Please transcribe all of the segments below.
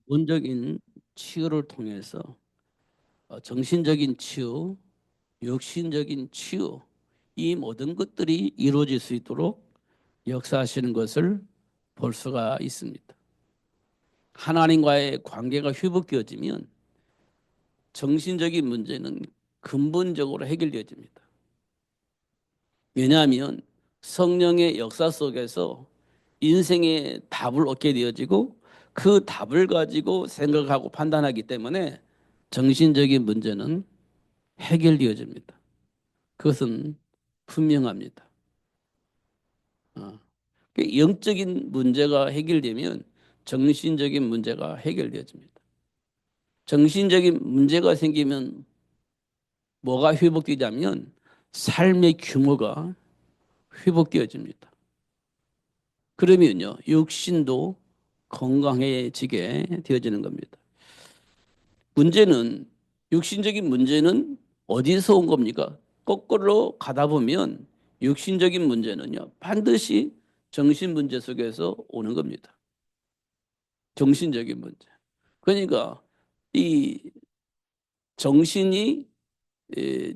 원적인 치유를 통해서 정신적인 치유, 육신적인 치유, 이 모든 것들이 이루어질 수 있도록 역사하시는 것을 볼 수가 있습니다. 하나님과의 관계가 회복되어지면 정신적인 문제는 근본적으로 해결되어집니다. 왜냐하면 성령의 역사 속에서 인생의 답을 얻게 되어지고 그 답을 가지고 생각하고 판단하기 때문에 정신적인 문제는 해결되어집니다. 그것은 분명합니다. 어. 영적인 문제가 해결되면 정신적인 문제가 해결되어집니다. 정신적인 문제가 생기면 뭐가 회복되냐면 삶의 규모가 회복되어집니다. 그러면요, 육신도 건강해지게 되어지는 겁니다. 문제는, 육신적인 문제는 어디서 온 겁니까? 거꾸로 가다 보면 육신적인 문제는요, 반드시 정신 문제 속에서 오는 겁니다. 정신적인 문제. 그러니까 이 정신이 에,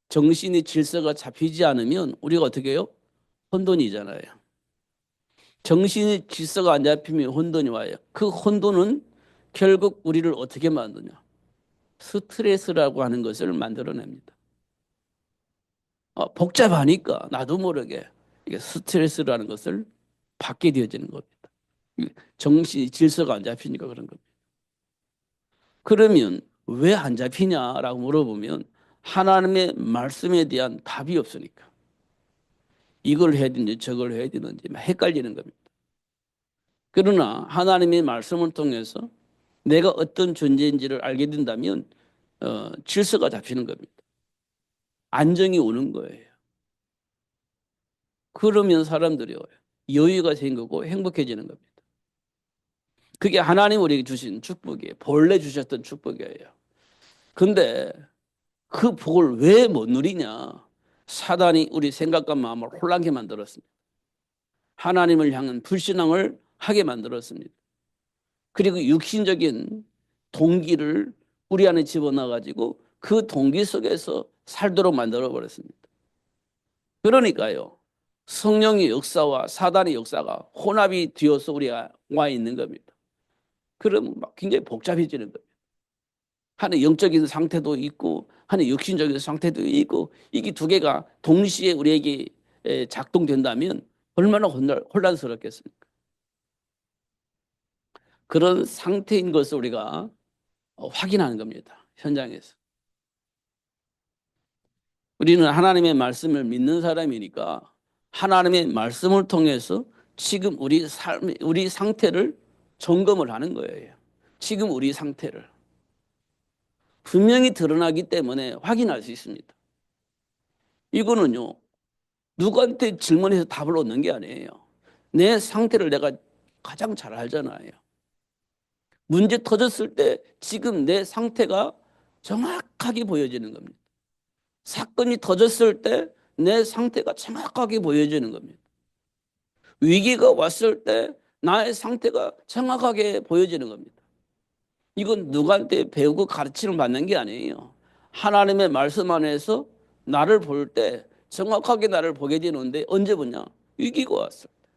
정신의 질서가 잡히지 않으면 우리가 어떻게 해요? 혼돈이잖아요. 정신의 질서가 안 잡히면 혼돈이 와요. 그 혼돈은 결국 우리를 어떻게 만드냐? 스트레스라고 하는 것을 만들어냅니다. 복잡하니까 나도 모르게 이게 스트레스라는 것을 받게 되어지는 겁니다. 정신이 질서가 안 잡히니까 그런 겁니다. 그러면 왜 안 잡히냐라고 물어보면 하나님의 말씀에 대한 답이 없으니까 이걸 해야 되는지 저걸 해야 되는지 막 헷갈리는 겁니다. 그러나 하나님의 말씀을 통해서 내가 어떤 존재인지를 알게 된다면 질서가 잡히는 겁니다. 안정이 오는 거예요. 그러면 사람들이 여유가 생기고 행복해지는 겁니다. 그게 하나님 우리에게 주신 축복이에요. 본래 주셨던 축복이에요. 근데 그 복을 왜 못 누리냐? 사단이 우리 생각과 마음을 혼란케 만들었습니다. 하나님을 향한 불신앙을 하게 만들었습니다. 그리고 육신적인 동기를 우리 안에 집어넣어가지고 그 동기 속에서 살도록 만들어버렸습니다. 그러니까요, 성령의 역사와 사단의 역사가 혼합이 되어서 우리가 와 있는 겁니다. 그러면 막 굉장히 복잡해지는 거예요. 하나의 영적인 상태도 있고 하나의 육신적인 상태도 있고 이게 두 개가 동시에 우리에게 작동된다면 얼마나 혼란스럽겠습니까? 그런 상태인 것을 우리가 확인하는 겁니다. 현장에서. 우리는 하나님의 말씀을 믿는 사람이니까 하나님의 말씀을 통해서 지금 우리 삶, 우리 상태를 점검을 하는 거예요. 지금 우리 상태를. 분명히 드러나기 때문에 확인할 수 있습니다. 이거는요, 누구한테 질문해서 답을 얻는 게 아니에요. 내 상태를 내가 가장 잘 알잖아요. 문제 터졌을 때 지금 내 상태가 정확하게 보여지는 겁니다. 사건이 터졌을 때 내 상태가 정확하게 보여지는 겁니다. 위기가 왔을 때 나의 상태가 정확하게 보여지는 겁니다. 이건 누구한테 배우고 가르침을 받는 게 아니에요. 하나님의 말씀 안에서 나를 볼 때 정확하게 나를 보게 되는데 언제 보냐? 위기가 왔을 때,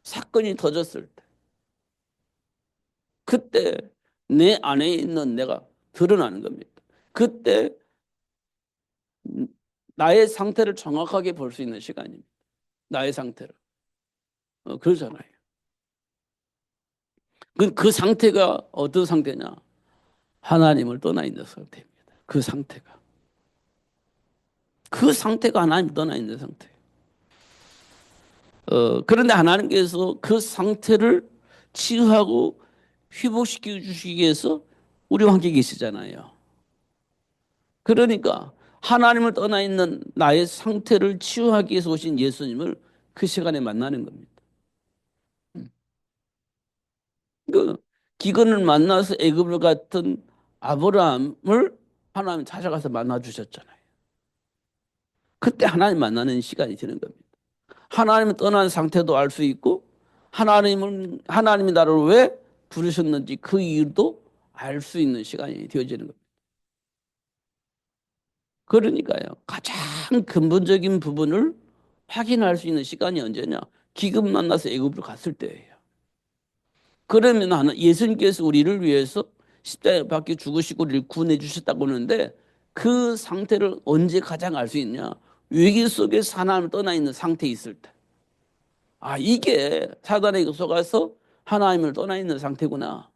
사건이 터졌을 때, 그때 내 안에 있는 내가 드러나는 겁니다. 그때 나의 상태를 정확하게 볼 수 있는 시간입니다. 나의 상태를. 그러잖아요. 그 상태가 어떤 상태냐? 하나님을 떠나 있는 상태입니다. 그 상태가. 그 상태가 하나님을 떠나 있는 상태. 그런데 하나님께서 그 상태를 치유하고 회복시켜 주시기 위해서 우리와 함께 계시잖아요. 그러니까 하나님을 떠나 있는 나의 상태를 치유하기 위해서 오신 예수님을 그 시간에 만나는 겁니다. 그 기근을 만나서 애굽을 갔던 아브라함을 하나님 찾아가서 만나 주셨잖아요. 그때 하나님 만나는 시간이 되는 겁니다. 하나님을 떠난 상태도 알 수 있고 하나님이 나를 왜 부르셨는지 그 이유도 알 수 있는 시간이 되어지는 겁니다. 그러니까요. 가장 근본적인 부분을 확인할 수 있는 시간이 언제냐? 기금 만나서 애굽을 갔을 때예요. 그러면 예수님께서 우리를 위해서 십자가에 박혀 죽으시고 우리를 구원해 주셨다고 하는데 그 상태를 언제 가장 알 수 있냐? 위기 속에서 하나님을 떠나 있는 상태에 있을 때. 아, 이게 사단에게 속아서 하나님을 떠나 있는 상태구나.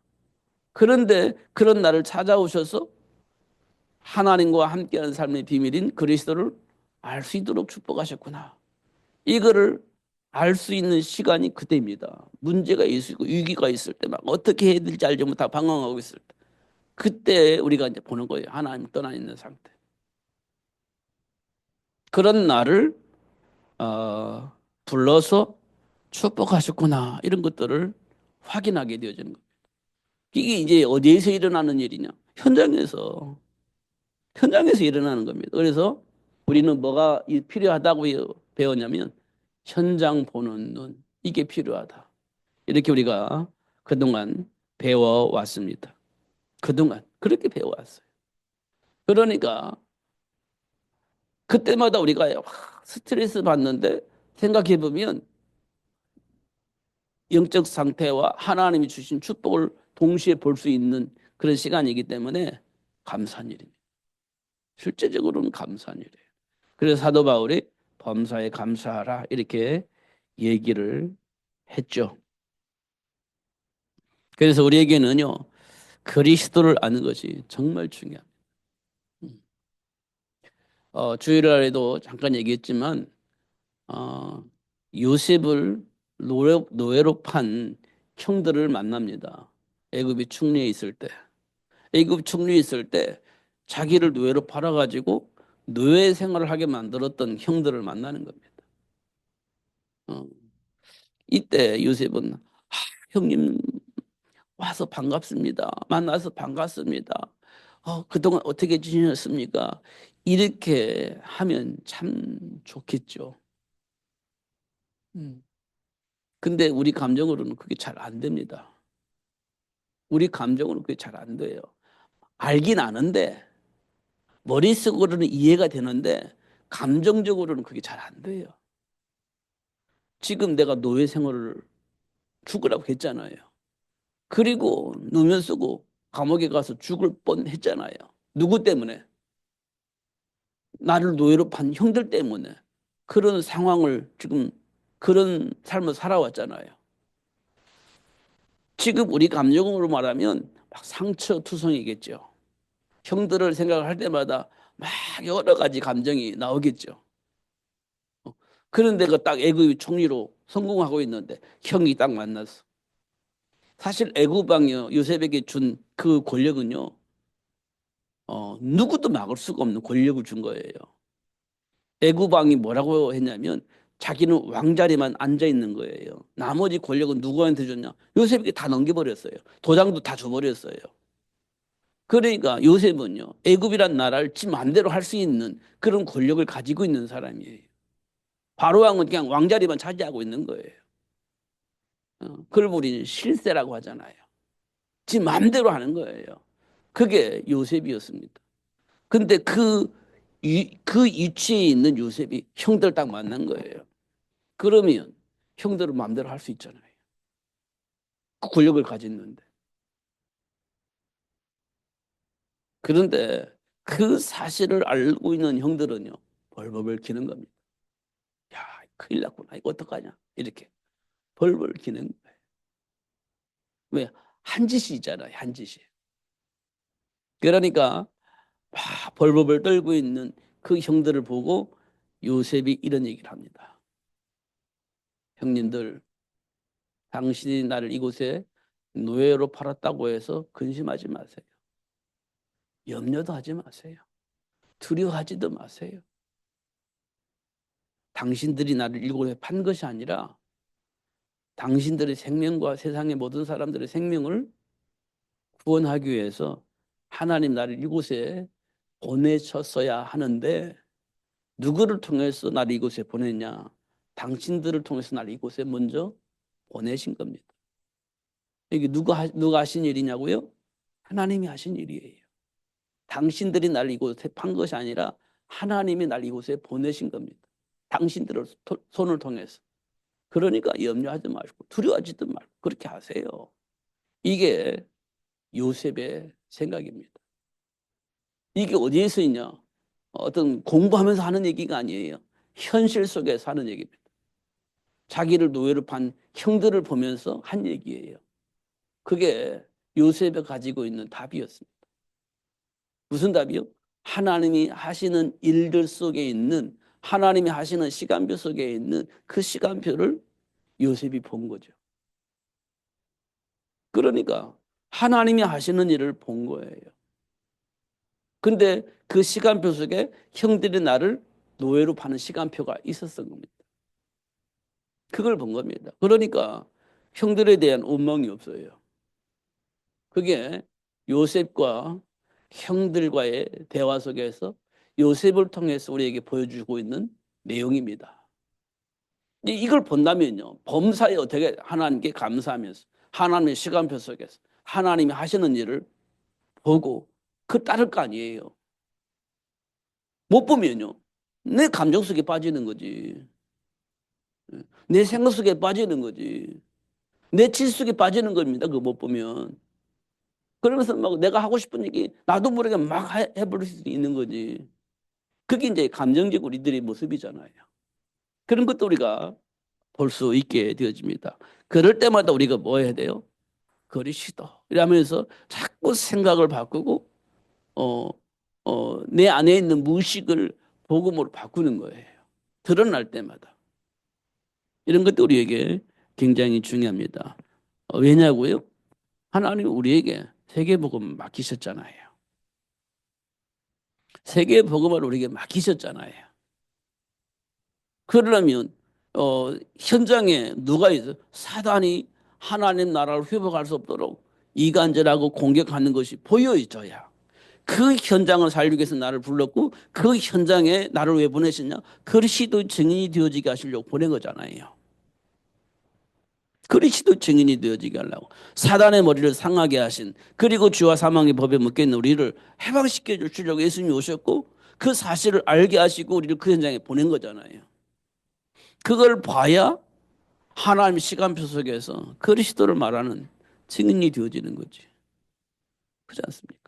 그런데 그런 나를 찾아오셔서 하나님과 함께하는 삶의 비밀인 그리스도를 알 수 있도록 축복하셨구나. 이거를 알 수 있는 시간이 그때입니다. 문제가 있고 위기가 있을 때 막 어떻게 해야 될지 알지 못하고 방황하고 있을 때. 그때 우리가 이제 보는 거예요. 하나님 떠나 있는 상태. 그런 나를 불러서 축복하셨구나. 이런 것들을 확인하게 되어지는 거예요. 이게 이제 어디에서 일어나는 일이냐? 현장에서 일어나는 겁니다. 그래서 우리는 뭐가 필요하다고 배웠냐면 현장 보는 눈. 이게 필요하다. 이렇게 우리가 그동안 배워왔습니다. 그동안 그렇게 배워왔어요. 그러니까 그때마다 우리가 스트레스 받는데 생각해 보면 영적 상태와 하나님이 주신 축복을 동시에 볼 수 있는 그런 시간이기 때문에 감사한 일입니다. 실제적으로는 감사한 일이에요. 그래서 사도 바울이 범사에 감사하라 이렇게 얘기를 했죠. 그래서 우리에게는요 그리스도를 아는 것이 정말 중요합니다. 주일날에도 잠깐 얘기했지만 요셉을 노예로 판 형들을 만납니다. 애굽이 충리에 있을 때. 애굽 총리에 있을 때 자기를 노예로 팔아가지고 노예 생활을 하게 만들었던 형들을 만나는 겁니다. 어, 이때 요셉은 형님 와서 반갑습니다. 만나서 반갑습니다. 그동안 어떻게 지내셨습니까? 이렇게 하면 참 좋겠죠. 음. 근데 우리 감정으로는 그게 잘 안 됩니다. 우리 감정으로는 그게 잘 안 돼요. 알긴 아는데 머릿속으로는 이해가 되는데 감정적으로는 그게 잘 안 돼요. 지금 내가 노예 생활을 죽으라고 했잖아요. 그리고 누면 쓰고 감옥에 가서 죽을 뻔했잖아요. 누구 때문에? 나를 노예로 판 형들 때문에. 그런 상황을 지금 그런 삶을 살아왔잖아요. 지금 우리 감정으로 말하면 막 상처투성이겠죠. 형들을 생각할 때마다 막 여러 가지 감정이 나오겠죠. 그런데 그 딱 애굽의 총리로 성공하고 있는데 형이 딱 만났어. 사실 애굽 왕이요 요셉에게 준 그 권력은요 누구도 막을 수가 없는 권력을 준 거예요. 애굽 왕이 뭐라고 했냐면 자기는 왕자리만 앉아 있는 거예요. 나머지 권력은 누구한테 줬냐? 요셉에게 다 넘겨버렸어요. 도장도 다 줘버렸어요. 그러니까 요셉은요 애굽이란 나라를 지 마음대로 할 수 있는 그런 권력을 가지고 있는 사람이에요. 바로 왕은 그냥 왕자리만 차지하고 있는 거예요. 그걸 우리는 실세라고 하잖아요. 지 마음대로 하는 거예요. 그게 요셉이었습니다. 근데 그 위치에 있는 요셉이 형들 딱 만난 거예요. 그러면 형들은 마음대로 할 수 있잖아요. 그 권력을 가졌는데. 그런데 그 사실을 알고 있는 형들은요, 벌벌 기는 겁니다. 야, 큰일 났구나. 이거 어떡하냐. 이렇게 벌벌 기는 거예요. 왜? 한 짓이잖아요. 한 짓이. 그러니까 벌벌 떨고 있는 그 형들을 보고 요셉이 이런 얘기를 합니다. 형님들, 당신이 나를 이곳에 노예로 팔았다고 해서 근심하지 마세요. 염려도 하지 마세요. 두려워하지도 마세요. 당신들이 나를 이곳에 판 것이 아니라 당신들의 생명과 세상의 모든 사람들의 생명을 구원하기 위해서 하나님 나를 이곳에 보내셨어야 하는데 누구를 통해서 나를 이곳에 보냈냐? 당신들을 통해서 나를 이곳에 먼저 보내신 겁니다. 이게 누가 하신 일이냐고요? 하나님이 하신 일이에요. 당신들이 날 이곳에 판 것이 아니라 하나님이 날 이곳에 보내신 겁니다. 당신들을 손을 통해서. 그러니까 염려하지 마시고 두려워하지도 말고 그렇게 하세요. 이게 요셉의 생각입니다. 이게 어디에서 있냐? 어떤 공부하면서 하는 얘기가 아니에요. 현실 속에서 하는 얘기입니다. 자기를 노예로 판 형들을 보면서 한 얘기예요. 그게 요셉이 가지고 있는 답이었습니다. 무슨 답이요? 하나님이 하시는 일들 속에 있는, 하나님이 하시는 시간표 속에 있는 그 시간표를 요셉이 본 거죠. 그러니까 하나님이 하시는 일을 본 거예요. 근데 그 시간표 속에 형들이 나를 노예로 파는 시간표가 있었던 겁니다. 그걸 본 겁니다. 그러니까 형들에 대한 원망이 없어요. 그게 요셉과 형들과의 대화 속에서 요셉을 통해서 우리에게 보여주고 있는 내용입니다. 이걸 본다면요, 범사에 어떻게 하나님께 감사하면서 하나님의 시간표 속에서 하나님이 하시는 일을 보고 그 따를 거 아니에요. 못 보면요, 내 감정 속에 빠지는 거지. 내 생각 속에 빠지는 거지. 내 질 속에 빠지는 겁니다. 그거 못 보면. 그러면서 막 내가 하고 싶은 얘기 나도 모르게 막 해버릴 수도 있는 거지. 그게 이제 감정적 우리들의 모습이잖아요. 그런 것도 우리가 볼 수 있게 되어집니다. 그럴 때마다 우리가 뭐 해야 돼요? 그리시도 이러면서 자꾸 생각을 바꾸고 내 안에 있는 무의식을 복음으로 바꾸는 거예요. 드러날 때마다. 이런 것도 우리에게 굉장히 중요합니다. 왜냐고요? 하나님 우리에게 세계복음 맡기셨잖아요. 세계복음을 우리에게 맡기셨잖아요. 그러려면 현장에 누가 있어? 사단이 하나님 나라를 회복할 수 없도록 이간질하고 공격하는 것이 보여 있어야 그 현장을 살리기 위해서 나를 불렀고 그 현장에 나를 왜 보내셨냐? 그리스도 증인이 되어지게 하시려고 보낸 거잖아요. 그리스도 증인이 되어지게 하려고 사단의 머리를 상하게 하신, 그리고 죄와 사망의 법에 묶여있는 우리를 해방시켜 주시려고 예수님이 오셨고 그 사실을 알게 하시고 우리를 그 현장에 보낸 거잖아요. 그걸 봐야 하나님의 시간표 속에서 그리스도를 말하는 증인이 되어지는 거지. 그렇지 않습니까?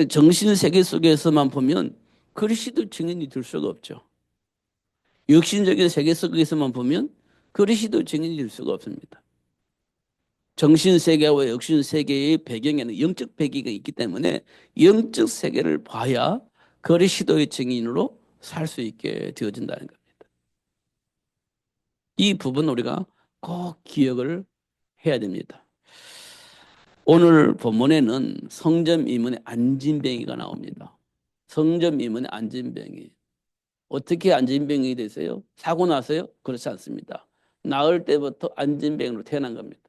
정신 세계 속에서만 보면 그리스도 증인이 될 수가 없죠. 육신적인 세계 속에서만 보면 그리스도 증인이 될 수가 없습니다. 정신 세계와 육신 세계의 배경에는 영적 배경이 있기 때문에 영적 세계를 봐야 그리스도의 증인으로 살 수 있게 되어진다는 겁니다. 이 부분 우리가 꼭 기억을 해야 됩니다. 오늘 본문에는 성전 미문의 안진뱅이가 나옵니다. 성전 미문의 안진뱅이. 어떻게 안진뱅이 되세요? 사고 나서요? 그렇지 않습니다. 나을 때부터 안진뱅이로 태어난 겁니다.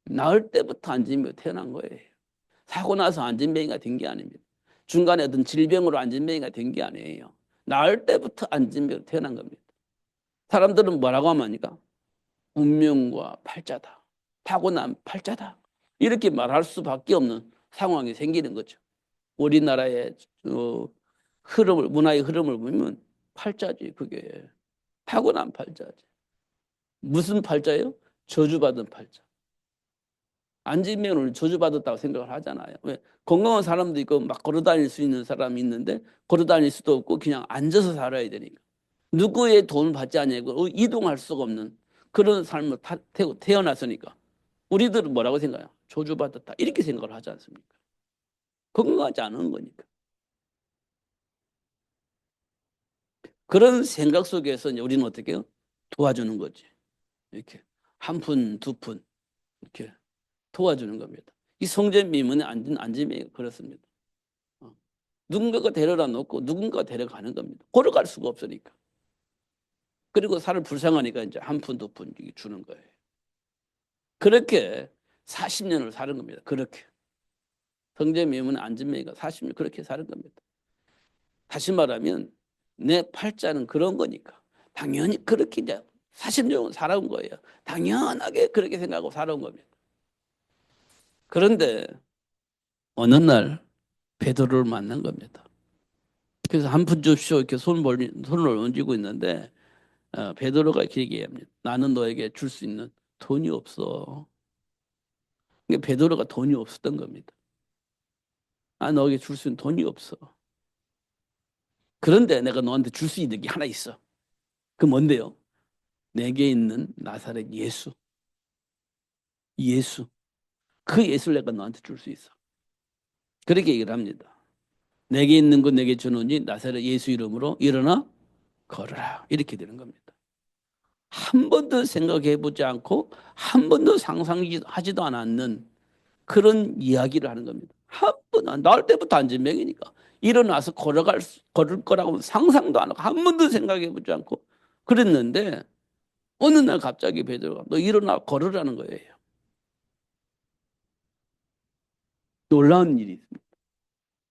나을 때부터 안진뱅이로 태어난 거예요. 사고 나서 안진뱅이가 된 게 아닙니다. 중간에 어떤 질병으로 안진뱅이가 된 게 아니에요. 나을 때부터 안진뱅이로 태어난 겁니다. 사람들은 뭐라고 합니까? 운명과 팔자다. 타고난 팔자다. 이렇게 말할 수밖에 없는 상황이 생기는 거죠. 우리나라의 흐름을, 문화의 흐름을 보면 팔자지, 그게. 타고난 팔자지. 무슨 팔자예요? 저주받은 팔자. 안진뱅이를 저주받았다고 생각을 하잖아요. 왜? 건강한 사람도 있고 막 걸어다닐 수 있는 사람이 있는데 걸어다닐 수도 없고 그냥 앉아서 살아야 되니까. 누구의 도움을 받지 않냐고 이동할 수가 없는 그런 삶을 태어났으니까 우리들은 뭐라고 생각해요? 저주받았다 이렇게 생각을 하지 않습니까? 건강하지 않은 거니까. 그런 생각 속에서 이제 우리는 어떻게 해요? 도와주는 거지. 이렇게 한 푼, 두 푼 이렇게 도와주는 겁니다. 이 성전 미문에 앉은 안짐이 그렇습니다. 누군가가 데려다 놓고 누군가가 데려가는 겁니다. 걸어갈 수가 없으니까. 그리고 살을 불쌍하니까 이제 한 푼, 두 푼 주는 거예요. 그렇게 40년을 사는 겁니다. 그렇게. 성전 미문에 안진뱅이가 40년 그렇게 사는 겁니다. 다시 말하면 내 팔자는 그런 거니까 당연히 그렇게 이제 사실적으로 살아온 거예요. 당연하게 그렇게 생각하고 살아온 겁니다. 그런데 어느 날 베드로를 만난 겁니다. 그래서 한 푼 줍시오 이렇게 손을 얹고 있는데 베드로가 이렇게 얘기합니다. 나는 너에게 줄 수 있는 돈이 없어. 이게 베드로가 돈이 없었던 겁니다. 아, 너에게 줄 수 있는 돈이 없어. 그런데 내가 너한테 줄 수 있는 게 하나 있어. 그 뭔데요? 내게 있는 나사렛 예수. 예수. 그 예수를 내가 너한테 줄 수 있어. 그렇게 얘기를 합니다. 내게 있는 건 내게 주노니 나사렛 예수 이름으로 일어나 걸으라. 이렇게 되는 겁니다. 한 번도 생각해 보지 않고 한 번도 상상하지도 않았는 그런 이야기를 하는 겁니다. 한 번도 나올 때부터 안진병이니까 일어나서 걸을 거라고 상상도 안 하고 한 번도 생각해 보지 않고 그랬는데 어느 날 갑자기 베드로가 너 일어나 걸으라는 거예요. 놀라운 일이 있습니다.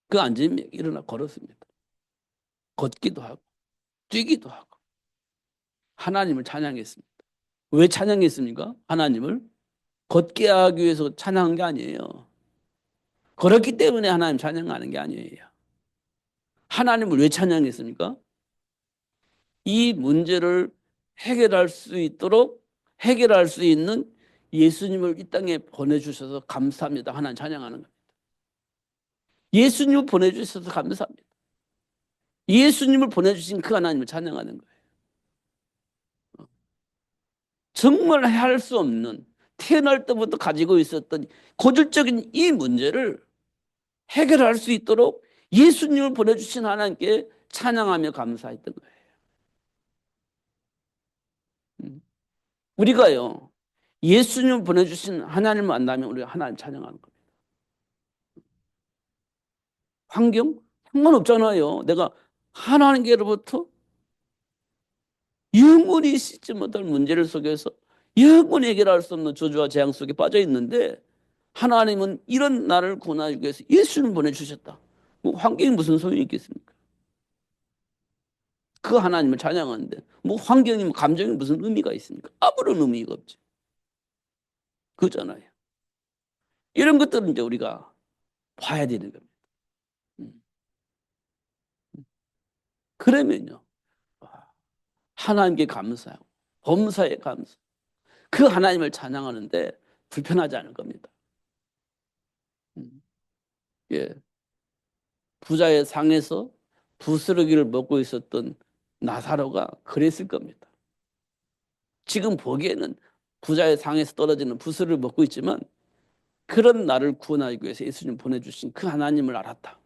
그 안진병이 일어나 걸었습니다. 걷기도 하고 뛰기도 하고 하나님을 찬양했습니다. 왜 찬양했습니까? 하나님을 걷게 하기 위해서 찬양한 게 아니에요. 걸었기 때문에 하나님 찬양하는 게 아니에요. 하나님을 왜 찬양했습니까? 이 문제를 해결할 수 있도록 해결할 수 있는 예수님을 이 땅에 보내주셔서 감사합니다. 하나님 찬양하는 겁니다. 예수님을 보내주셔서 감사합니다. 예수님을 보내주신 그 하나님을 찬양하는 거예요. 정말 할 수 없는 태어날 때부터 가지고 있었던 고질적인 이 문제를 해결할 수 있도록 예수님을 보내주신 하나님께 찬양하며 감사했던 거예요. 우리가요, 예수님을 보내주신 하나님을 만나면 우리가 하나님 찬양하는 겁니다. 환경? 상관없잖아요. 내가 하나님께로부터 영원히 씻지 못할 문제를 속에서 영원히 해결할 수 없는 저주와 재앙 속에 빠져 있는데 하나님은 이런 나를 구원하기 위해서 예수를 보내주셨다. 뭐 환경이 무슨 소용이 있겠습니까? 그 하나님을 찬양하는데 뭐 환경이 뭐 감정이 무슨 의미가 있습니까? 아무런 의미가 없지. 그잖아요. 이런 것들은 이제 우리가 봐야 되는 겁니다. 음. 그러면요. 하나님께 감사하고 범사에 감사. 그 하나님을 찬양하는데 불편하지 않을 겁니다. 음. 예. 부자의 상에서 부스러기를 먹고 있었던 나사로가 그랬을 겁니다. 지금 보기에는 부자의 상에서 떨어지는 부스를 먹고 있지만 그런 나를 구원하기 위해서 예수님 보내주신 그 하나님을 알았다.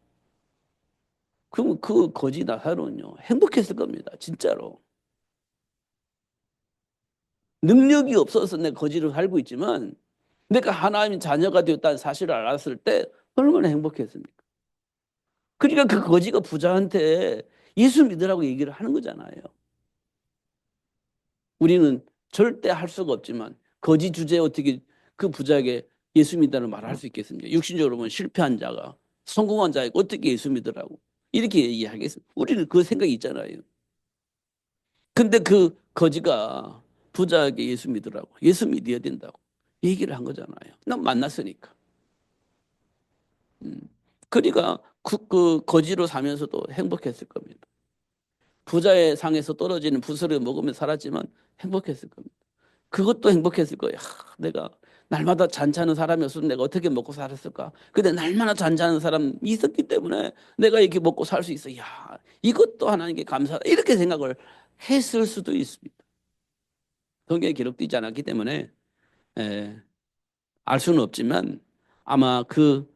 그럼 그 거지 나사로는요 행복했을 겁니다. 진짜로. 능력이 없어서 내가 거지로 살고 있지만 내가 하나님의 자녀가 되었다는 사실을 알았을 때 얼마나 행복했습니까? 그러니까 그 거지가 부자한테 예수 믿으라고 얘기를 하는 거잖아요. 우리는 절대 할 수가 없지만 거지 주제에 어떻게 그 부자에게 예수 믿다는 말을 할 수 있겠습니까? 육신적으로 보면 실패한 자가 성공한 자에게 어떻게 예수 믿으라고 이렇게 얘기하겠습니까? 우리는 그 생각이 있잖아요. 근데 그 거지가 부자에게 예수 믿으라고 예수 믿어야 된다고 얘기를 한 거잖아요. 난 만났으니까. 그러니까 그 거지로 사면서도 행복했을 겁니다. 부자의 상에서 떨어지는 부스를 먹으며 살았지만 행복했을 겁니다. 그것도 행복했을 거예요. 내가 날마다 잔치하는 사람이 없으면 내가 어떻게 먹고 살았을까? 근데 날마다 잔치하는 사람이 있었기 때문에 내가 이렇게 먹고 살 수 있어. 야, 이것도 하나님께 감사하다. 이렇게 생각을 했을 수도 있습니다. 성경에 기록되지 않았기 때문에 에, 알 수는 없지만 아마 그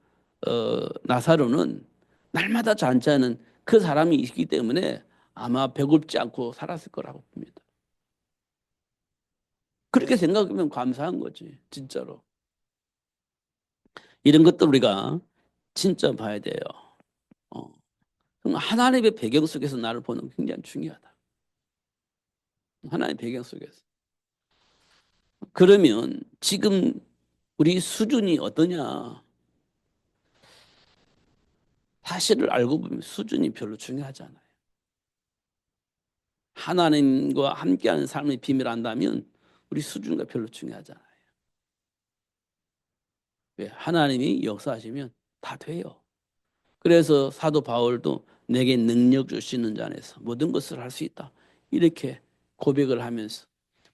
나사로는 날마다 잔치하는 그 사람이 있기 때문에 아마 배고프지 않고 살았을 거라고 봅니다. 그렇게 생각하면 감사한 거지, 진짜로. 이런 것도 우리가 진짜 봐야 돼요. 어. 그럼 하나님의 배경 속에서 나를 보는 게 굉장히 중요하다. 하나님의 배경 속에서. 그러면 지금 우리 수준이 어떠냐? 사실을 알고 보면 수준이 별로 중요하지 않아요. 하나님과 함께하는 삶의 비밀을 안다면 우리 수준과 별로 중요하잖아요. 왜? 하나님이 역사하시면 다 돼요. 그래서 사도 바울도 내게 능력 주시는 자 안에서 모든 것을 할 수 있다. 이렇게 고백을 하면서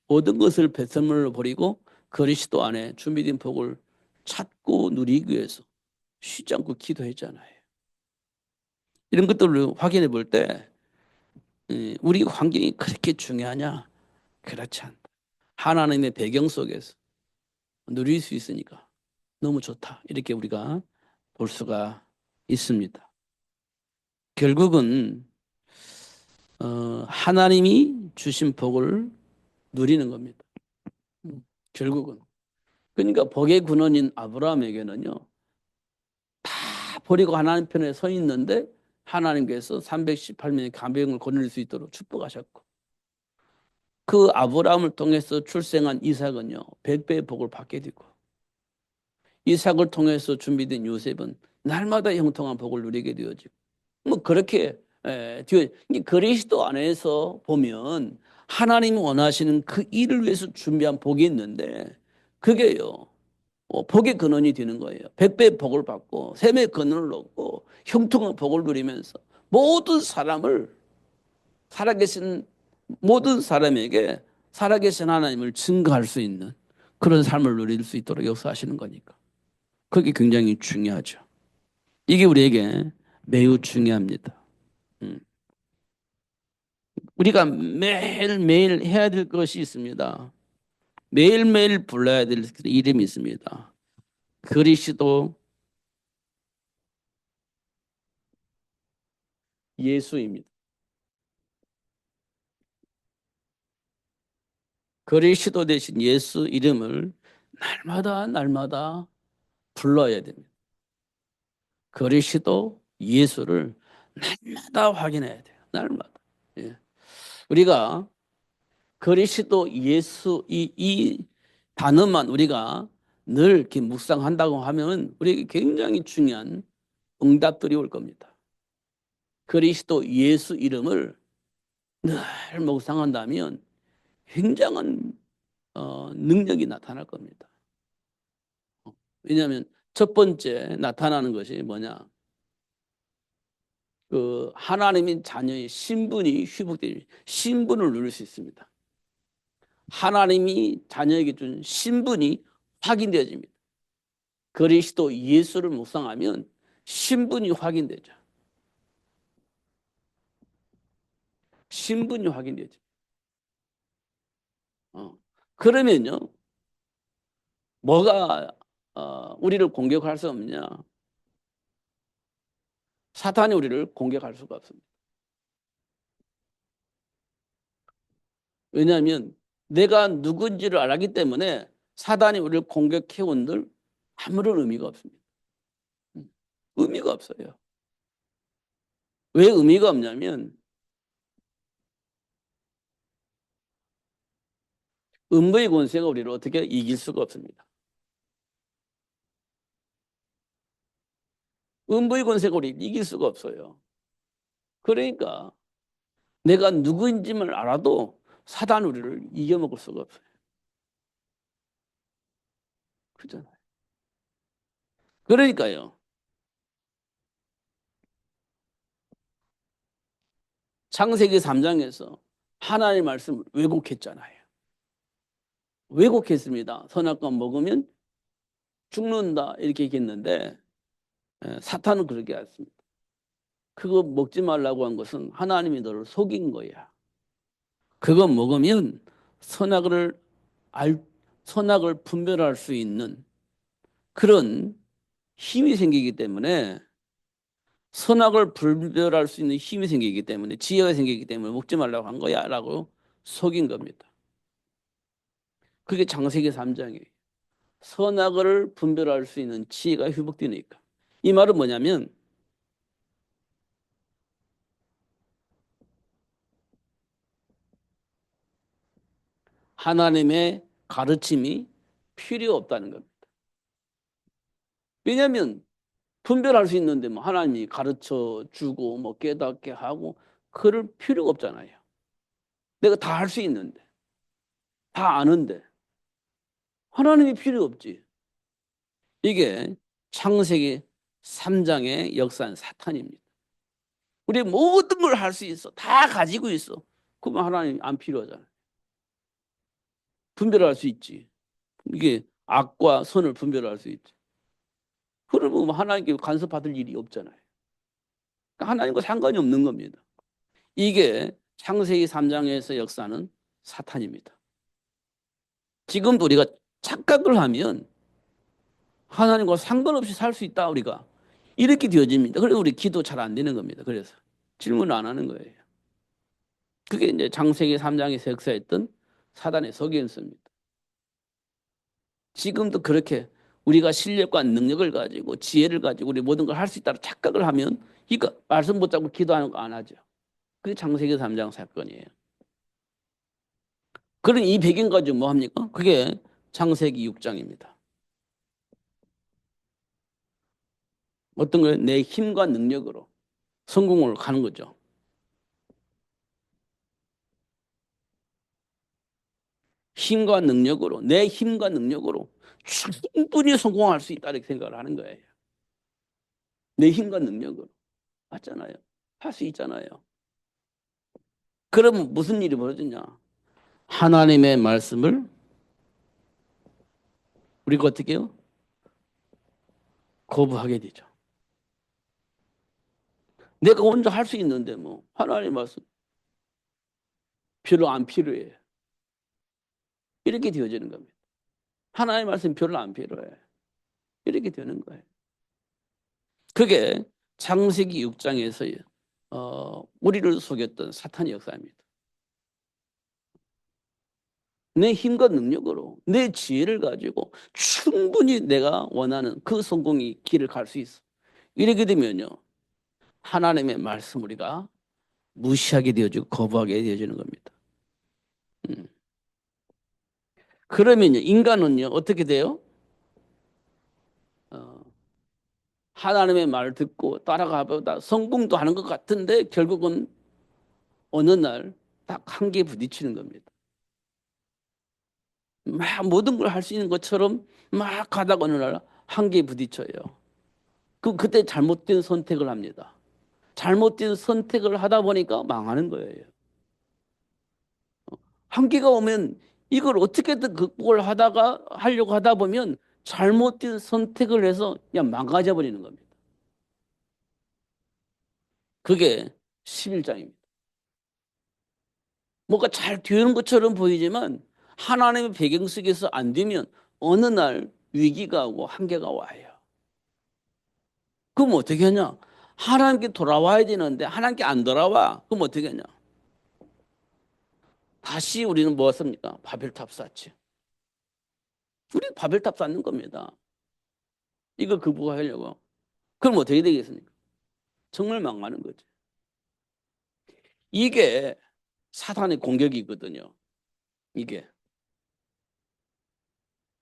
모든 것을 배설물로 버리고 그리스도 안에 준비된 복을 찾고 누리기 위해서 쉬지 않고 기도했잖아요. 이런 것들을 확인해 볼 때 우리 환경이 그렇게 중요하냐? 그렇지 않다. 하나님의 배경 속에서 누릴 수 있으니까 너무 좋다. 이렇게 우리가 볼 수가 있습니다. 결국은 하나님이 주신 복을 누리는 겁니다. 결국은. 그러니까 복의 근원인 아브라함에게는요. 다 버리고 하나님 편에 서 있는데 하나님께서 318명의 가병을 거느릴 수 있도록 축복하셨고 그 아브라함을 통해서 출생한 이삭은요. 100배의 복을 받게 되고 이삭을 통해서 준비된 요셉은 날마다 형통한 복을 누리게 되어지고 뭐 그렇게 그리스도 안에서 보면 하나님이 원하시는 그 일을 위해서 준비한 복이 있는데 그게요. 복의 근원이 되는 거예요. 100배의 복을 받고 샘의 근원을 얻고 형통한 복을 누리면서 모든 사람을 살아계신 모든 사람에게 살아계신 하나님을 증거할 수 있는 그런 삶을 누릴 수 있도록 역사하시는 거니까. 그게 굉장히 중요하죠. 이게 우리에게 매우 중요합니다. 음. 우리가 매일매일 해야 될 것이 있습니다. 매일매일 불러야 될 이름이 있습니다. 그리스도 예수입니다. 그리스도 대신 예수 이름을 날마다 불러야 됩니다. 그리스도 예수를 날마다 확인해야 돼요. 날마다. 예. 우리가 그리스도 예수 이 단어만 우리가 늘 이렇게 묵상한다고 하면 우리에게 굉장히 중요한 응답들이 올 겁니다. 그리스도 예수 이름을 늘 묵상한다면 굉장한 능력이 나타날 겁니다. 왜냐하면 첫 번째 나타나는 것이 뭐냐? 그 하나님의 자녀의 신분이 회복되는 신분을 누릴 수 있습니다. 하나님이 자녀에게 준 신분이 확인되어집니다. 그리스도 예수를 묵상하면 신분이 확인되죠. 신분이 확인되죠. 그러면요, 뭐가 우리를 공격할 수 없느냐? 사탄이 우리를 공격할 수가 없습니다. 왜냐하면 내가 누군지를 알았기 때문에 사단이 우리를 공격해 온들 아무런 의미가 없습니다. 의미가 없어요. 왜 의미가 없냐면 음부의 권세가 우리를 어떻게 이길 수가 없습니다. 음부의 권세가 우리를 이길 수가 없어요. 그러니까 내가 누구인지만 알아도 사단 우리를 이겨먹을 수가 없어요. 그렇잖아요. 그러니까요. 창세기 3장에서 하나님의 말씀을 왜곡했잖아요. 왜곡했습니다. 선악과 먹으면 죽는다 이렇게 얘기했는데 사탄은 그렇게 했습니다. 그거 먹지 말라고 한 것은 하나님이 너를 속인 거야. 그거 먹으면 선악을 선악을 분별할 수 있는 그런 힘이 생기기 때문에 선악을 분별할 수 있는 힘이 생기기 때문에 지혜가 생기기 때문에 먹지 말라고 한 거야 라고 속인 겁니다. 그게 창세기 3장이에요. 선악을 분별할 수 있는 지혜가 회복되니까. 이 말은 뭐냐면 하나님의 가르침이 필요 없다는 겁니다. 왜냐하면 분별할 수 있는데 뭐 하나님이 가르쳐 주고 뭐 깨닫게 하고 그럴 필요가 없잖아요. 내가 다 할 수 있는데, 다 아는데 하나님이 필요 없지. 이게 창세기 3장의 역사는 사탄입니다. 우리 모든 걸 할 수 있어. 다 가지고 있어. 그러면 하나님 안 필요하잖아요. 분별할 수 있지. 이게 악과 선을 분별할 수 있지. 그러면 하나님께 간섭받을 일이 없잖아요. 그러니까 하나님과 상관이 없는 겁니다. 이게 창세기 3장에서 역사는 사탄입니다. 지금도 우리가 착각을 하면 하나님과 상관없이 살 수 있다, 우리가. 이렇게 되어집니다. 그래서 우리 기도 잘 안 되는 겁니다. 그래서 질문을 안 하는 거예요. 그게 이제 창세기 3장에서 역사했던 사단의 석연서입니다. 지금도 그렇게 우리가 실력과 능력을 가지고 지혜를 가지고 우리 모든 걸 할 수 있다고 착각을 하면 이거 말씀 붙잡고 기도하는 거 안 하죠. 그게 창세기 3장 사건이에요. 그런 이 배경 가지고 뭐 합니까? 그게 창세기 6장입니다. 어떤 거예요? 내 힘과 능력으로 성공을 가는 거죠. 힘과 능력으로, 내 힘과 능력으로 충분히 성공할 수 있다 이렇게 생각을 하는 거예요. 내 힘과 능력으로. 맞잖아요. 할 수 있잖아요. 그러면 무슨 일이 벌어지냐? 하나님의 말씀을 우리가 어떻게 해요? 거부하게 되죠. 내가 혼자 할 수 있는데 뭐 하나님의 말씀 별로 안 필요해. 이렇게 되어지는 겁니다. 하나님의 말씀 별로 안 필요해. 이렇게 되는 거예요. 그게 창세기 6장에서 우리를 속였던 사탄의 역사입니다. 내 힘과 능력으로 내 지혜를 가지고 충분히 내가 원하는 그 성공의 길을 갈 수 있어. 이렇게 되면요, 하나님의 말씀 우리가 무시하게 되어지고 거부하게 되어지는 겁니다. 그러면요, 인간은요 어떻게 돼요? 어, 하나님의 말을 듣고 따라가보다 성공도 하는 것 같은데 결국은 어느 날 딱 한계에 부딪히는 겁니다. 막 모든 걸 할 수 있는 것처럼 막 가다가 어느 날 한계에 부딪혀요. 그때 잘못된 선택을 합니다. 잘못된 선택을 하다 보니까 망하는 거예요. 한계가 오면 이걸 어떻게든 극복을 하려고 하다 보면 잘못된 선택을 해서 그냥 망가져 버리는 겁니다. 그게 11장입니다. 뭔가 잘 되는 것처럼 보이지만 하나님의 배경 속에서 안 되면 어느 날 위기가 오고 한계가 와요. 그럼 어떻게 하냐? 하나님께 돌아와야 되는데 하나님께 안 돌아와. 그럼 어떻게 하냐? 다시 우리는 뭐 씁니까? 바벨탑 쌓지. 우리 바벨탑 쌓는 겁니다. 이거 극복하려고. 그럼 어떻게 되겠습니까? 정말 망하는 거죠. 이게 사탄의 공격이거든요. 이게.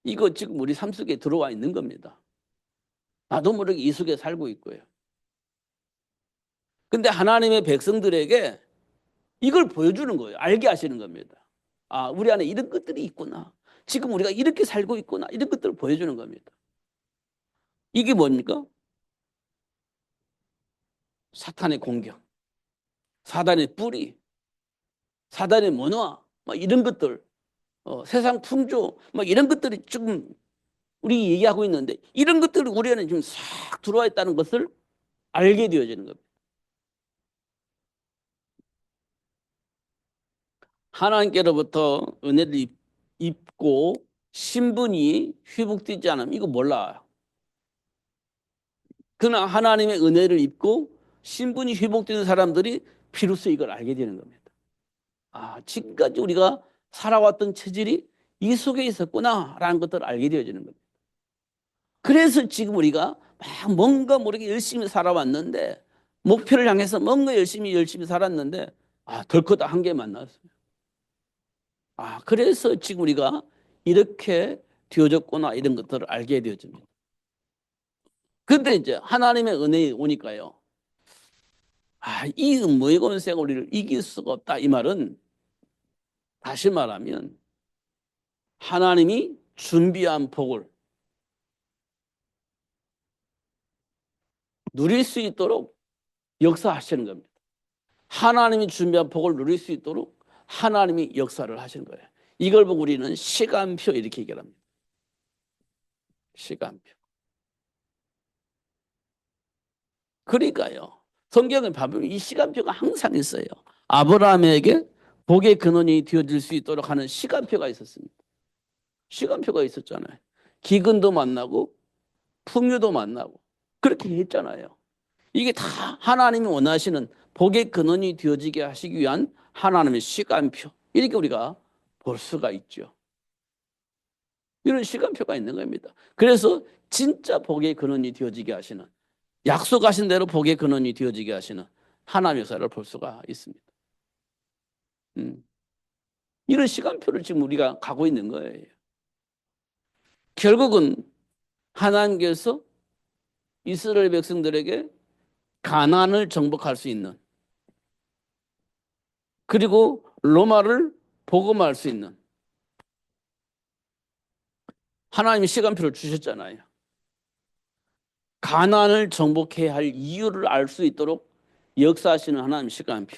이거 지금 우리 삶 속에 들어와 있는 겁니다. 나도 모르게 이 속에 살고 있고요. 근데 하나님의 백성들에게 이걸 보여주는 거예요. 알게 하시는 겁니다. 아, 우리 안에 이런 것들이 있구나. 지금 우리가 이렇게 살고 있구나. 이런 것들을 보여주는 겁니다. 이게 뭡니까? 사탄의 공격, 사단의 뿌리, 사단의 문화, 막 이런 것들, 세상 풍조, 막 이런 것들이 지금 우리 얘기하고 있는데 이런 것들이 우리 안에 지금 싹 들어와 있다는 것을 알게 되어지는 겁니다. 하나님께로부터 은혜를 입고 신분이 회복되지 않으면 이거 몰라요. 그러나 하나님의 은혜를 입고 신분이 회복되는 사람들이 비로소 이걸 알게 되는 겁니다. 아, 지금까지 우리가 살아왔던 체질이 이 속에 있었구나라는 것들을 알게 되어지는 겁니다. 그래서 지금 우리가 막 뭔가 모르게 열심히 살아왔는데 목표를 향해서 뭔가 열심히 살았는데 덜컥 한계 만났어요. 그래서 지금 우리가 이렇게 되어졌구나 이런 것들을 알게 되어집니다. 근데 이제 하나님의 은혜에 오니까요. 이 음모의 권세가 우리를 이길 수가 없다. 이 말은 다시 말하면 하나님이 준비한 복을 누릴 수 있도록 역사하시는 겁니다. 하나님이 준비한 복을 누릴 수 있도록 하나님이 역사를 하시는 거예요. 이걸 보고 우리는 시간표 이렇게 얘기합니다. 시간표. 그러니까요. 성경을 보면 이 시간표가 항상 있어요. 아브라함에게 복의 근원이 되어질 수 있도록 하는 시간표가 있었습니다. 시간표가 있었잖아요. 기근도 만나고 풍요도 만나고 그렇게 했잖아요. 이게 다 하나님이 원하시는 복의 근원이 되어지게 하시기 위한 하나님의 시간표. 이렇게 우리가 볼 수가 있죠. 이런 시간표가 있는 겁니다. 그래서 진짜 복의 근원이 되어지게 하시는, 약속하신 대로 복의 근원이 되어지게 하시는 하나님의 역사를 볼 수가 있습니다. 이런 시간표를 지금 우리가 가고 있는 거예요. 결국은 하나님께서 이스라엘 백성들에게 가나안을 정복할 수 있는, 그리고 로마를 복음할 수 있는 하나님이 시간표를 주셨잖아요. 가나안을 정복해야 할 이유를 알 수 있도록 역사하시는 하나님의 시간표.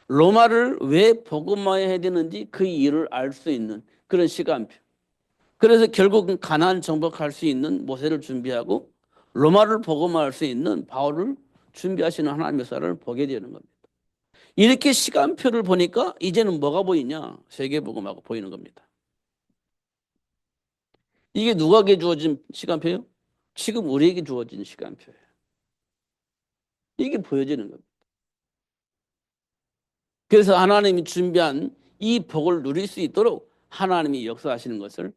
로마를 왜 복음화해야 되는지 그 이유를 알 수 있는 그런 시간표. 그래서 결국은 가나안 정복할 수 있는 모세를 준비하고 로마를 복음화할 수 있는 바울을 준비하시는 하나님의 역사를 보게 되는 겁니다. 이렇게 시간표를 보니까 이제는 뭐가 보이냐? 세계복음화가 보이는 겁니다. 이게 누가에게 주어진 시간표예요? 지금 우리에게 주어진 시간표예요. 이게 보여지는 겁니다. 그래서 하나님이 준비한 이 복을 누릴 수 있도록 하나님이 역사하시는 것을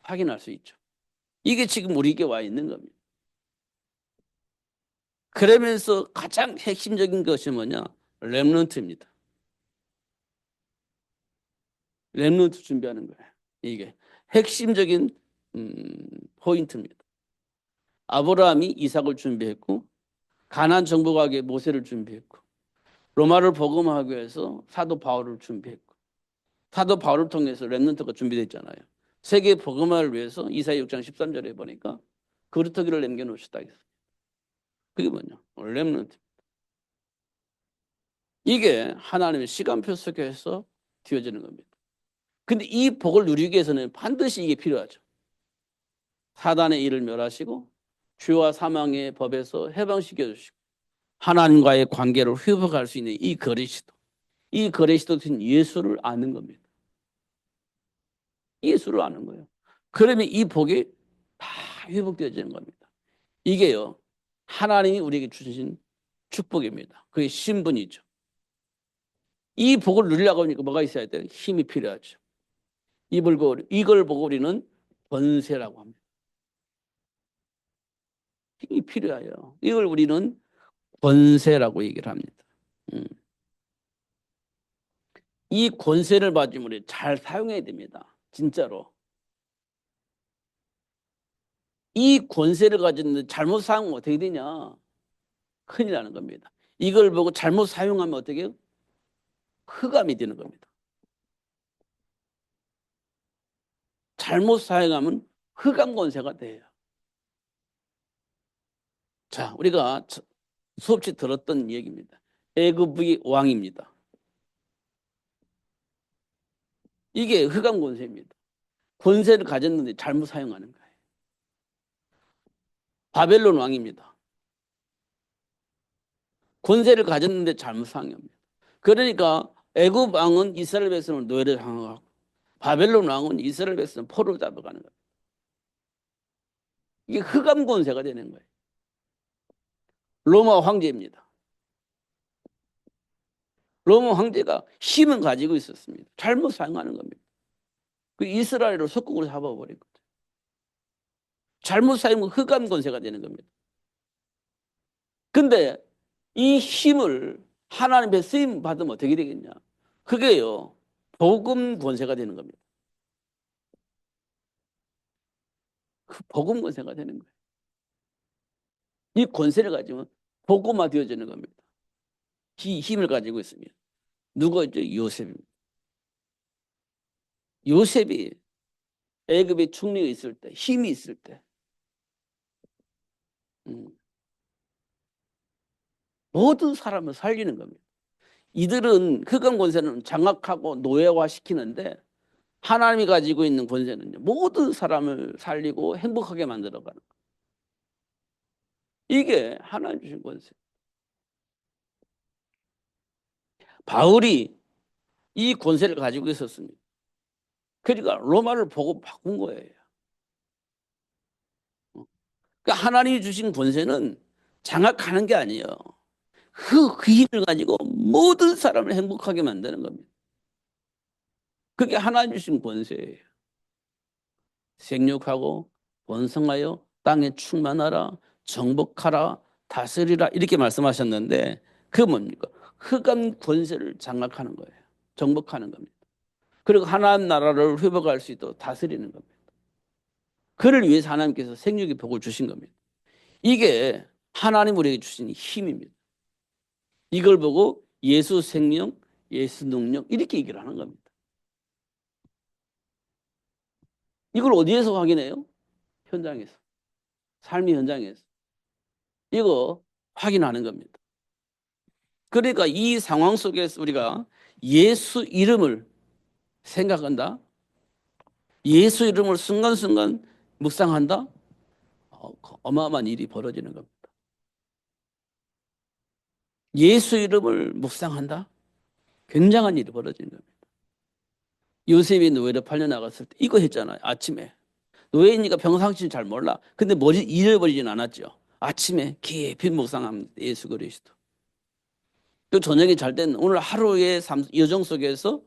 확인할 수 있죠. 이게 지금 우리에게 와 있는 겁니다. 그러면서 가장 핵심적인 것이 뭐냐? 렘넌트입니다. 렘넌트 준비하는 거예요. 이게 핵심적인 포인트입니다. 아브라함이 이삭을 준비했고 가나안 정복하기 위해 모세를 준비했고 로마를 복음하기 위해서 사도 바울을 준비했고 사도 바울을 통해서 렘넌트가 준비됐잖아요. 세계 복음화를 위해서 이사야 6장 13절에 보니까 그루터기를 남겨놓으셨다 했어요. 그게 뭐냐? 렘넌트. 이게 하나님의 시간표 속에서 되어지는 겁니다. 근데 이 복을 누리기 위해서는 반드시 이게 필요하죠. 사단의 일을 멸하시고 죄와 사망의 법에서 해방시켜 주시고 하나님과의 관계를 회복할 수 있는 이 그리스도. 이 그리스도인 예수를 아는 겁니다. 예수를 아는 거예요. 그러면 이 복이 다 회복되어지는 겁니다. 이게요, 하나님이 우리에게 주신 축복입니다. 그게 신분이죠. 이 복을 누리려고 하니까 뭐가 있어야 돼요? 힘이 필요하죠. 이걸 보고 우리는 권세라고 합니다. 힘이 필요해요. 이걸 우리는 권세라고 얘기를 합니다. 이 권세를 가지면 우리 잘 사용해야 됩니다. 진짜로. 이 권세를 가졌는데 잘못 사용하면 어떻게 되냐? 큰일 나는 겁니다. 이걸 보고 잘못 사용하면 어떻게 해요? 흑암이 되는 겁니다. 잘못 사용하면 흑암 권세가 돼요. 자, 우리가 수없이 들었던 얘기입니다. 애굽의 왕입니다. 이게 흑암 권세입니다. 권세를 가졌는데 잘못 사용하는 거예요. 바벨론 왕입니다. 권세를 가졌는데 잘못 사용합니다. 그러니까 애굽 왕은 이스라엘 백성을 노예를 향하고 바벨론 왕은 이스라엘 백성을 포로로 잡아가는 거예요. 이게 흑암 권세가 되는 거예요. 로마 황제입니다. 로마 황제가 힘은 가지고 있었습니다. 잘못 사용하는 겁니다. 그 이스라엘을 속국으로 잡아버린 거죠. 잘못 사용은 흑암 권세가 되는 겁니다. 근데 이 힘을 하나님의 쓰임 받으면 어떻게 되겠냐? 그게요, 복음 권세가 되는 겁니다. 그 복음 권세가 되는 거예요. 이 권세를 가지면 복음화 되어지는 겁니다. 이 힘을 가지고 있습니다. 누가 이제 요셉입니다. 요셉이 애굽의 총리가 있을 때, 힘이 있을 때, 음, 모든 사람을 살리는 겁니다. 이들은 흑암 권세는 장악하고 노예화시키는데 하나님이 가지고 있는 권세는요, 모든 사람을 살리고 행복하게 만들어가는 거예요. 이게 하나님 주신 권세. 바울이 이 권세를 가지고 있었습니다. 그러니까 로마를 보고 바꾼 거예요. 그러니까 하나님이 주신 권세는 장악하는 게 아니에요. 그 힘을 가지고 모든 사람을 행복하게 만드는 겁니다. 그게 하나님 주신 권세예요. 생육하고 번성하여 땅에 충만하라, 정복하라, 다스리라 이렇게 말씀하셨는데 그게 뭡니까? 흑암 권세를 장악하는 거예요. 정복하는 겁니다. 그리고 하나님 나라를 회복할 수 있도록 다스리는 겁니다. 그를 위해서 하나님께서 생육의 복을 주신 겁니다. 이게 하나님 우리에게 주신 힘입니다. 이걸 보고 예수 생명, 예수 능력 이렇게 얘기를 하는 겁니다. 이걸 어디에서 확인해요? 현장에서. 삶의 현장에서. 이거 확인하는 겁니다. 그러니까 이 상황 속에서 우리가 예수 이름을 생각한다. 예수 이름을 순간순간 묵상한다. 어마어마한 일이 벌어지는 겁니다. 예수 이름을 묵상한다. 굉장한 일이 벌어지는 겁니다. 요셉이 노예를 팔려 나갔을 때 이거 했잖아요. 아침에. 노예니까 평상시 잘 몰라. 근데 머리 잃어버리진 않았죠. 아침에 깊이 묵상합니다. 예수 그리스도. 또 저녁에 잘 때는 오늘 하루의 여정 속에서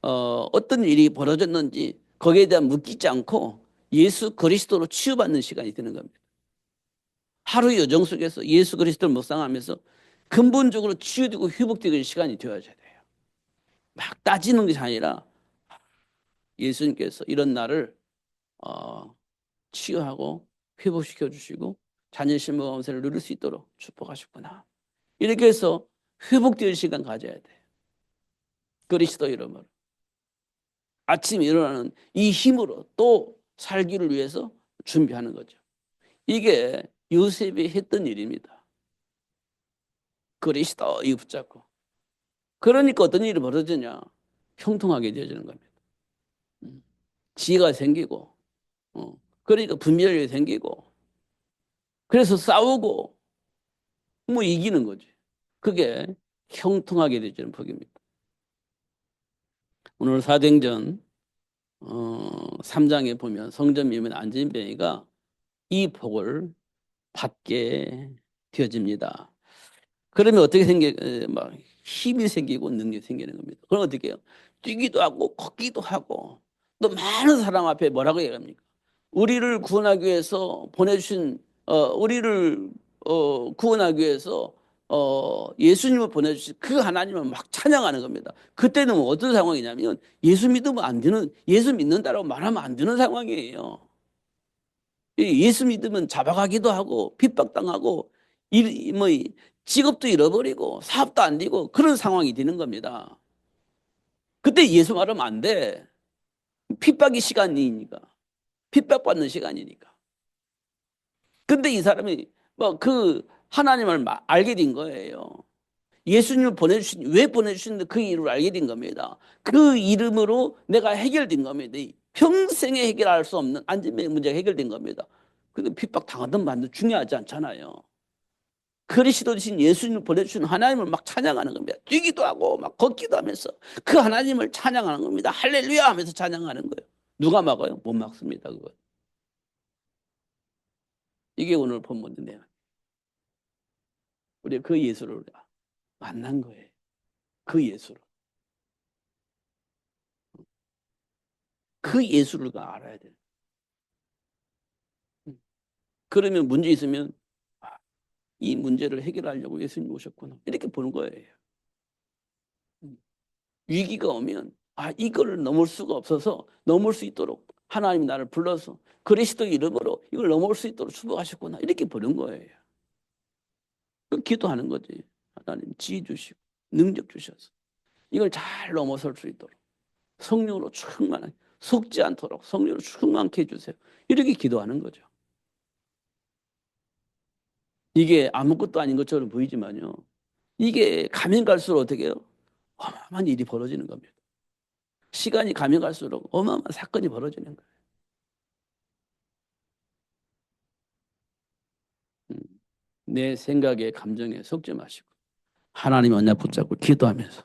어떤 일이 벌어졌는지 거기에 대한 묻지 않고 예수 그리스도로 치유받는 시간이 되는 겁니다. 하루 여정 속에서 예수 그리스도를 묵상하면서 근본적으로 치유되고 회복되는 시간이 되어야 돼요. 막 따지는 것이 아니라 예수님께서 이런 나를 치유하고 회복시켜 주시고 자녀 신부 감세를 누릴 수 있도록 축복하셨구나. 이렇게 해서 회복될 시간 가져야 돼요. 그리스도 이름으로. 아침에 일어나는 이 힘으로 또 살기를 위해서 준비하는 거죠. 이게 요셉이 했던 일입니다. 그리스도 이 붙잡고. 그러니까 어떤 일이 벌어지냐? 형통하게 되어지는 겁니다. 지혜가 생기고, 그러니까 분별력이 생기고, 그래서 싸우고, 뭐 이기는 거지. 그게 형통하게 되어지는 복입니다. 오늘 사도행전 3장에 보면 성전 미문 안진뱅이가 이 복을 받게 되어집니다. 그러면 어떻게 막 힘이 생기고 능력이 생기는 겁니다. 그럼 어떻게 해요? 뛰기도 하고 걷기도 하고 또 많은 사람 앞에 뭐라고 얘기합니까? 우리를 구원하기 위해서 보내주신 우리를 구원하기 위해서 예수님을 보내주신 그 하나님을 막 찬양하는 겁니다. 그때는 어떤 상황이냐면 예수 믿으면 안 되는 예수 믿는다라고 말하면 안 되는 상황이에요. 예수 믿으면 잡아가기도 하고 핍박당하고 뭐 직업도 잃어버리고 사업도 안 되고 그런 상황이 되는 겁니다. 그때 예수 말하면 안 돼. 핍박의 시간이니까. 핍박받는 시간이니까. 근데 이 사람이 뭐 그 하나님을 알게 된 거예요. 예수님을 왜 보내주시는데 그 이름을 알게 된 겁니다. 그 이름으로 내가 해결된 겁니다. 평생에 해결할 수 없는 안전의 문제가 해결된 겁니다. 근데 핍박 당하든 말든 중요하지 않잖아요. 그리스도신 예수님을 보내주신 하나님을 막 찬양하는 겁니다. 뛰기도 하고 막 걷기도 하면서 그 하나님을 찬양하는 겁니다. 할렐루야 하면서 찬양하는 거예요. 누가 막아요? 못 막습니다. 그거. 이게 오늘 본문인데요. 우리 그 예수를 만난 거예요. 그 예수를. 그 예수를 알아야 돼요. 그러면 문제 있으면 이 문제를 해결하려고 예수님 오셨구나. 이렇게 보는 거예요. 위기가 오면 이걸 넘을 수가 없어서 넘을 수 있도록 하나님이 나를 불러서 그리스도 이름으로 이걸 넘을 수 있도록 축복하셨구나. 이렇게 보는 거예요. 그 기도하는 거지. 하나님 지혜 주시고 능력 주셔서 이걸 잘 넘어설 수 있도록 성령으로 충만하게 속지 않도록 성령으로 충만케 해주세요. 이렇게 기도하는 거죠. 이게 아무것도 아닌 것처럼 보이지만요. 이게 가면 갈수록 어떻게 해요? 어마어마한 일이 벌어지는 겁니다. 시간이 가면 갈수록 어마어마한 사건이 벌어지는 거예요. 음, 내 생각에 감정에 속지 마시고 하나님 언약 붙잡고 기도하면서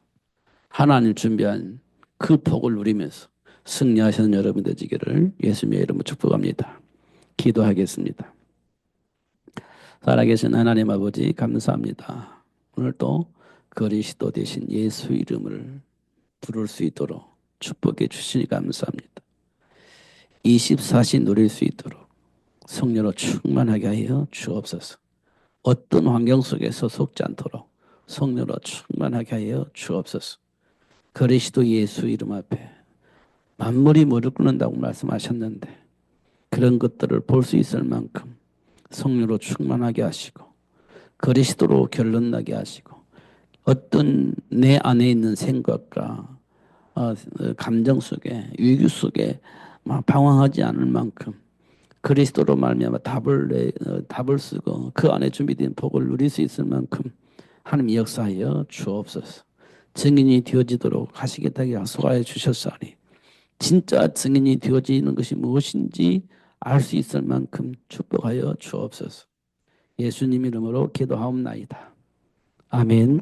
하나님 준비한 그 복을 누리면서 승리하시는 여러분 되시기를 예수님의 이름으로 축복합니다. 기도하겠습니다. 살아계신 하나님 아버지 감사합니다. 오늘 또 그리스도 대신 예수 이름을 부를 수 있도록 축복해 주시니 감사합니다. 24시 누릴 수 있도록 성령으로 충만하게 하여 주옵소서. 어떤 환경 속에서 속지 않도록 성령으로 충만하게 하여 주옵소서. 그리스도 예수 이름 앞에 만물이 무릎 꿇는다고 말씀하셨는데 그런 것들을 볼 수 있을 만큼 성령으로 충만하게 하시고 그리스도로 결론나게 하시고 어떤 내 안에 있는 생각과 감정 속에 위기 속에 막 방황하지 않을 만큼 그리스도로 말미암아 답을 쓰고 그 안에 준비된 복을 누릴 수 있을 만큼 하나님 역사하여 주옵소서. 증인이 되어지도록 하시겠다고 약속하여 주셨사니 진짜 증인이 되어지는 것이 무엇인지 알 수 있을 만큼 축복하여 주옵소서. 예수님 이름으로 기도하옵나이다. 아멘.